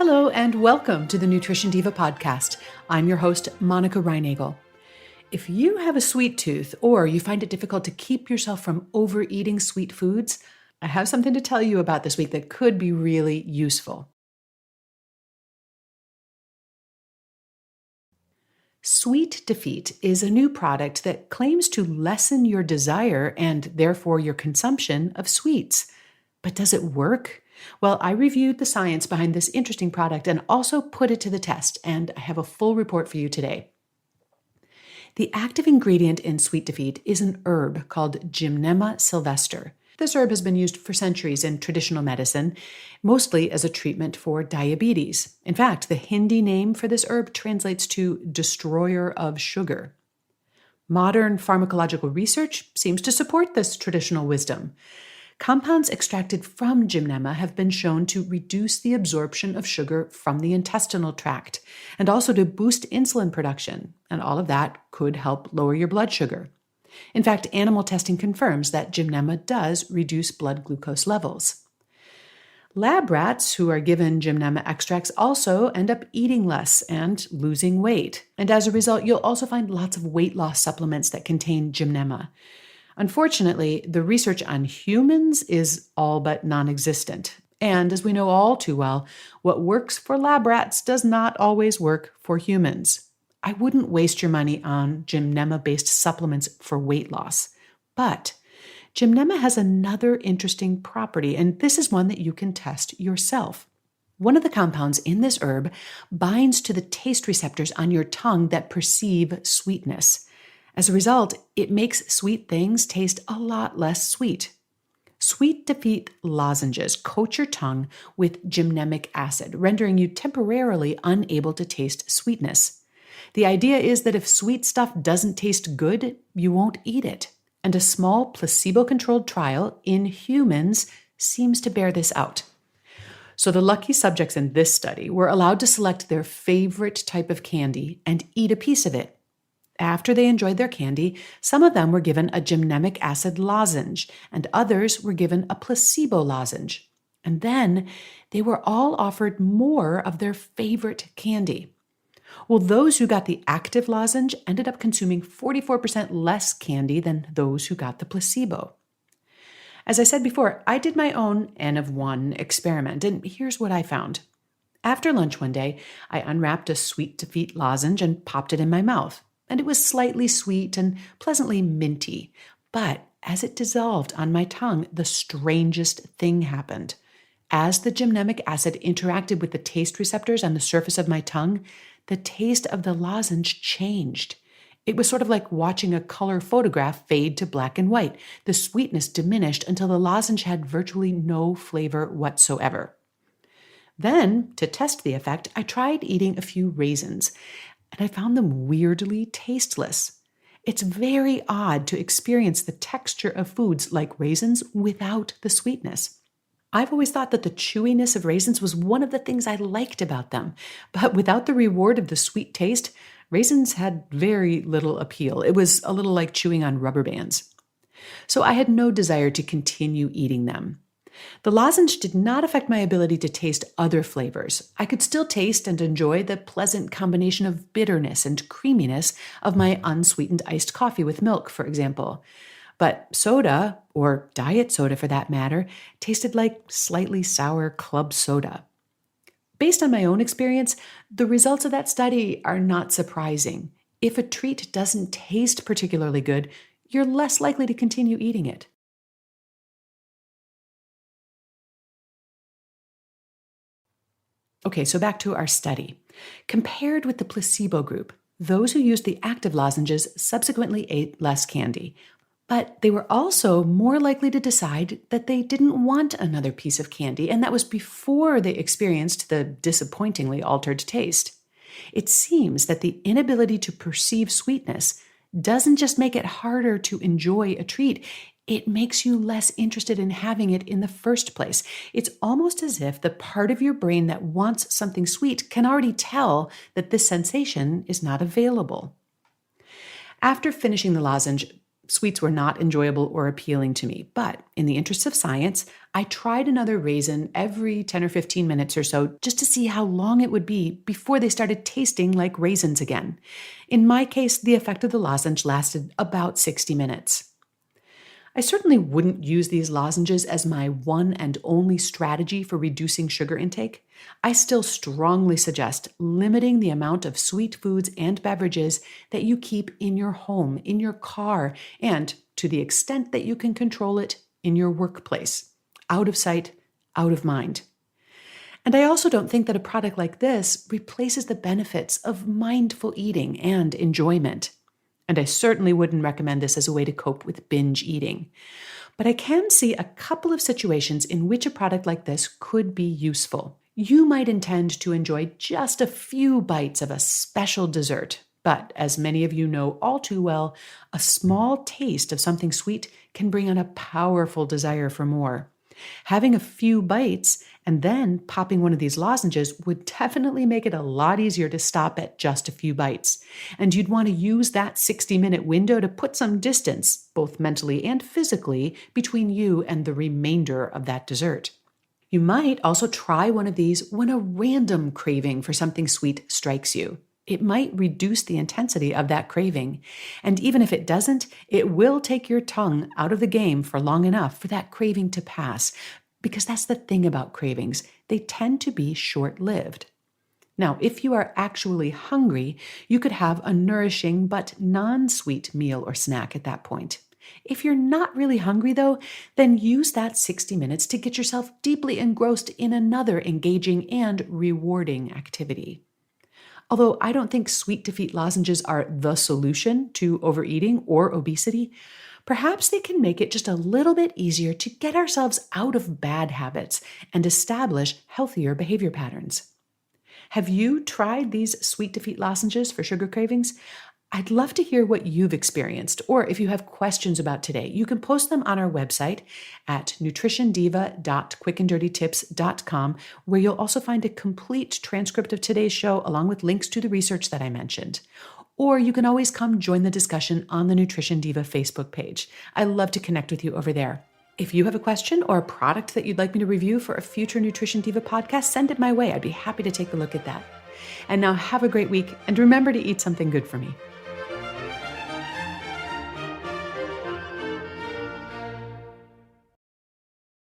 Hello and welcome to the Nutrition Diva podcast. I'm your host, Monica Reinagel. If you have a sweet tooth or you find it difficult to keep yourself from overeating sweet foods, I have something to tell you about this week that could be really useful. Sweet Defeat is a new product that claims to lessen your desire and therefore your consumption of sweets. But does it work? Well, I reviewed the science behind this interesting product and also put it to the test, and I have a full report for you today. The active ingredient in Sweet Defeat is an herb called Gymnema sylvestre. This herb has been used for centuries in traditional medicine, mostly as a treatment for diabetes. In fact, the Hindi name for this herb translates to destroyer of sugar. Modern pharmacological research seems to support this traditional wisdom. Compounds extracted from Gymnema have been shown to reduce the absorption of sugar from the intestinal tract and also to boost insulin production, and all of that could help lower your blood sugar. In fact, animal testing confirms that Gymnema does reduce blood glucose levels. Lab rats who are given Gymnema extracts also end up eating less and losing weight, and as a result, you'll also find lots of weight loss supplements that contain Gymnema. Unfortunately, the research on humans is all but non-existent. And as we know all too well, what works for lab rats does not always work for humans. I wouldn't waste your money on Gymnema-based supplements for weight loss. But Gymnema has another interesting property, and this is one that you can test yourself. One of the compounds in this herb binds to the taste receptors on your tongue that perceive sweetness. As a result, it makes sweet things taste a lot less sweet. Sweet Defeat lozenges coat your tongue with gymnemic acid, rendering you temporarily unable to taste sweetness. The idea is that if sweet stuff doesn't taste good, you won't eat it. And a small placebo-controlled trial in humans seems to bear this out. So the lucky subjects in this study were allowed to select their favorite type of candy and eat a piece of it. After they enjoyed their candy, some of them were given a gymnemic acid lozenge, and others were given a placebo lozenge. And then they were all offered more of their favorite candy. Well, those who got the active lozenge ended up consuming 44% less candy than those who got the placebo. As I said before, I did my own N of 1 experiment, and here's what I found. After lunch one day, I unwrapped a Sweet Defeat lozenge and popped it in my mouth. And it was slightly sweet and pleasantly minty. But as it dissolved on my tongue, the strangest thing happened. As the gymnemic acid interacted with the taste receptors on the surface of my tongue, the taste of the lozenge changed. It was sort of like watching a color photograph fade to black and white. The sweetness diminished until the lozenge had virtually no flavor whatsoever. Then, to test the effect, I tried eating a few raisins, and I found them weirdly tasteless. It's very odd to experience the texture of foods like raisins without the sweetness. I've always thought that the chewiness of raisins was one of the things I liked about them, but without the reward of the sweet taste, raisins had very little appeal. It was a little like chewing on rubber bands. So I had no desire to continue eating them. The lozenge did not affect my ability to taste other flavors. I could still taste and enjoy the pleasant combination of bitterness and creaminess of my unsweetened iced coffee with milk, for example. But soda, or diet soda for that matter, tasted like slightly sour club soda. Based on my own experience, the results of that study are not surprising. If a treat doesn't taste particularly good, you're less likely to continue eating it. Okay, so back to our study. Compared with the placebo group, those who used the active lozenges subsequently ate less candy, but they were also more likely to decide that they didn't want another piece of candy, and that was before they experienced the disappointingly altered taste. It seems that the inability to perceive sweetness doesn't just make it harder to enjoy a treat, it makes you less interested in having it in the first place. It's almost as if the part of your brain that wants something sweet can already tell that this sensation is not available. After finishing the lozenge, sweets were not enjoyable or appealing to me. But in the interest of science, I tried another raisin every 10 or 15 minutes or so just to see how long it would be before they started tasting like raisins again. In my case, the effect of the lozenge lasted about 60 minutes. I certainly wouldn't use these lozenges as my one and only strategy for reducing sugar intake. I still strongly suggest limiting the amount of sweet foods and beverages that you keep in your home, in your car, and to the extent that you can control it, in your workplace. Out of sight, out of mind. And I also don't think that a product like this replaces the benefits of mindful eating and enjoyment. And I certainly wouldn't recommend this as a way to cope with binge eating. But I can see a couple of situations in which a product like this could be useful. You might intend to enjoy just a few bites of a special dessert, but as many of you know all too well, a small taste of something sweet can bring on a powerful desire for more. Having a few bites and then popping one of these lozenges would definitely make it a lot easier to stop at just a few bites. And you'd want to use that 60-minute window to put some distance, both mentally and physically, between you and the remainder of that dessert. You might also try one of these when a random craving for something sweet strikes you. It might reduce the intensity of that craving. And even if it doesn't, it will take your tongue out of the game for long enough for that craving to pass. Because that's the thing about cravings. They tend to be short-lived. Now, if you are actually hungry, you could have a nourishing but non-sweet meal or snack at that point. If you're not really hungry, though, then use that 60 minutes to get yourself deeply engrossed in another engaging and rewarding activity. Although I don't think sweet defeat lozenges are the solution to overeating or obesity, perhaps they can make it just a little bit easier to get ourselves out of bad habits and establish healthier behavior patterns. Have you tried these sweet defeat lozenges for sugar cravings? I'd love to hear what you've experienced, or if you have questions about today, you can post them on our website at nutritiondiva.quickanddirtytips.com, where you'll also find a complete transcript of today's show along with links to the research that I mentioned. Or you can always come join the discussion on the Nutrition Diva Facebook page. I love to connect with you over there. If you have a question or a product that you'd like me to review for a future Nutrition Diva podcast, send it my way. I'd be happy to take a look at that. And now have a great week, and remember to eat something good for me.